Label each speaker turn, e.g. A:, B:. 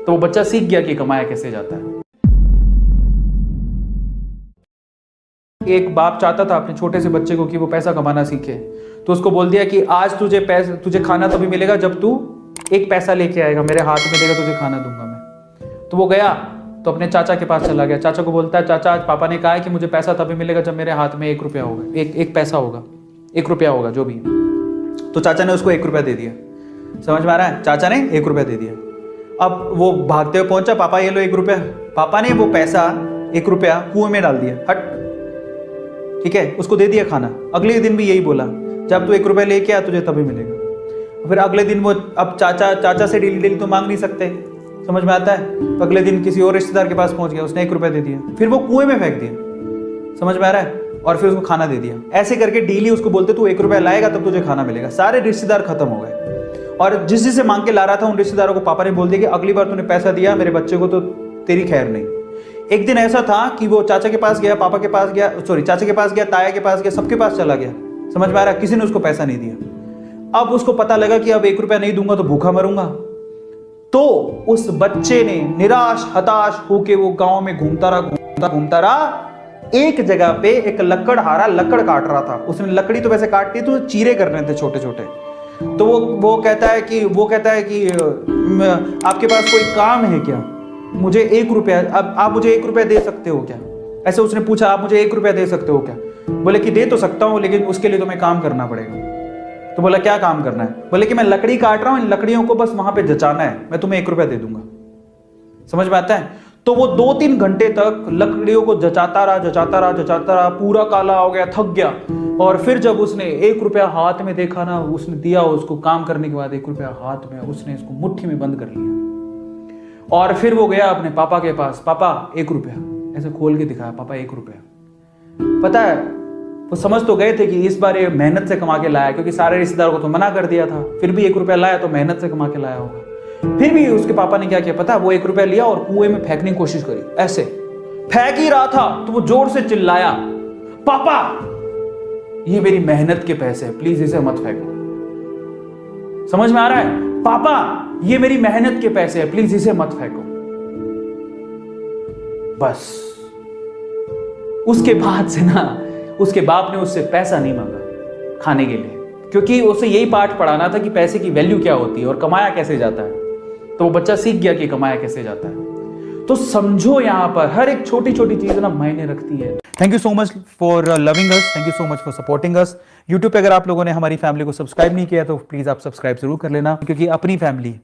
A: तो वो बच्चा सीख गया कि कमाया कैसे जाता है। एक बाप चाहता था अपने छोटे से बच्चे को कि वो पैसा कमाना सीखे, तो उसको बोल दिया कि आज तुझे खाना तभी मिलेगा जब तू एक पैसा लेके आएगा, मेरे हाथ में देगा, तुझे खाना दूंगा मैं। तो वो गया तो अपने चाचा के पास चला गया। चाचा को बोलता है, चाचा आज पापा ने कहा है कि मुझे पैसा तभी मिलेगा जब मेरे हाथ में 1 रुपया होगा, एक पैसा होगा, 1 रुपया होगा जो भी है। तो चाचा ने उसको 1 रुपया दे दिया। समझ में आ रहा है? चाचा ने 1 रुपया दे दिया। अब वो भागते हुए पहुंचा, पापा ये लो 1 रुपया। पापा ने वो पैसा 1 रुपया कुएं में डाल दिया, हट, ठीक है, उसको दे दिया खाना। अगले दिन भी यही बोला, जब तू 1 रुपया लेके आ तुझे तभी मिलेगा। फिर अगले दिन वो, अब चाचा से डेली तो मांग नहीं सकते, समझ में आता है? तो अगले दिन किसी और रिश्तेदार के पास पहुंच गया, उसने 1 रुपया दे दिया, फिर वो कुएं में फेंक दिया। समझ में आ रहा है? और फिर उसको खाना दे दिया। ऐसे करके डेली उसको बोलते तू 1 रुपया लाएगा तब तुझे खाना मिलेगा। सारे रिश्तेदार खत्म हो गए, और जिससे मांग के ला रहा था उन रिश्तेदारों को पापा ने बोल दिया कि अगली बार तूने पैसा दिया मेरे बच्चे को तो तेरी खैर नहीं। एक दिन ऐसा था कि वो चाचा के पास गया, पापा के पास गया, चाचा के पास गया, ताया के पास गया, सबके पास चला गया। समझ में आ रहा है? किसी ने उसको पैसा नहीं दिया। अब उसको पता लगा कि अब 1 रुपया नहीं दूंगा तो भूखा मरूंगा। तो उस बच्चे ने निराश हताश होके वो गांव में घूमता रहा। एक जगह पे एक लकड़हारा लकड़ काट रहा था। उसने लकड़ी तो वैसे काटती तो चीरे करने थे छोटे छोटे। तो वो कहता है कि आपके पास कोई काम है क्या? मुझे 1 रुपया, अब आप मुझे 1 रुपया दे सकते हो क्या? ऐसे उसने पूछा, आप मुझे 1 रुपया दे सकते हो क्या? बोले कि दे तो सकता हूं, लेकिन उसके लिए तुम्हें काम करना पड़ेगा। तो बोला क्या काम करना है? बोले कि मैं लकड़ी काट रहा हूं, इन लकड़ियों को बस वहां पे जचाना है, मैं तुम्हें 1 रुपया दे दूंगा। समझ में आता है? तो वो 2-3 घंटे तक लकड़ियों को जचाता रहा, पूरा काला हो गया, थक गया। और फिर जब उसने 1 रुपया हाथ में देखा ना, उसने दिया उसको काम करने के बाद 1 रुपया हाथ में, उसने इसको मुट्ठी में बंद कर लिया। और फिर वो गया अपने पापा के पास, पापा 1 रुपया, ऐसे खोल के दिखाया, पापा 1 रुपया। पता है वो समझ तो गए थे कि इस बार ये मेहनत से कमा के लाया, क्योंकि सारे रिश्तेदारों को तो मना कर दिया था, फिर भी 1 रुपया लाया तो मेहनत से कमा के लाया होगा। फिर भी उसके पापा ने क्या किया पता? वो 1 रुपया लिया और कुएं में फेंकने की कोशिश करी। ऐसे फेंक ही रहा था तो वो जोर से चिल्लाया, पापा ये मेरी मेहनत के पैसे हैं, प्लीज इसे मत फेंको। समझ में आ रहा है? पापा ये मेरी मेहनत के पैसे हैं, प्लीज इसे मत फेंको। बस उसके बाद से ना उसके बाप ने उससे पैसा नहीं मांगा खाने के लिए, क्योंकि उसे यही पाठ पढ़ाना था कि पैसे की वैल्यू क्या होती है और कमाया कैसे जाता है। तो वो बच्चा सीख गया कि कमाया कैसे जाता है। तो समझो यहां पर हर एक छोटी छोटी चीज ना मायने रखती है। Thank you so much for loving us, thank you so much for supporting us. YouTube पे अगर आप लोगों ने हमारी फैमिली को सब्सक्राइब नहीं किया तो प्लीज आप सब्सक्राइब जरूर कर लेना, क्योंकि अपनी फैमिली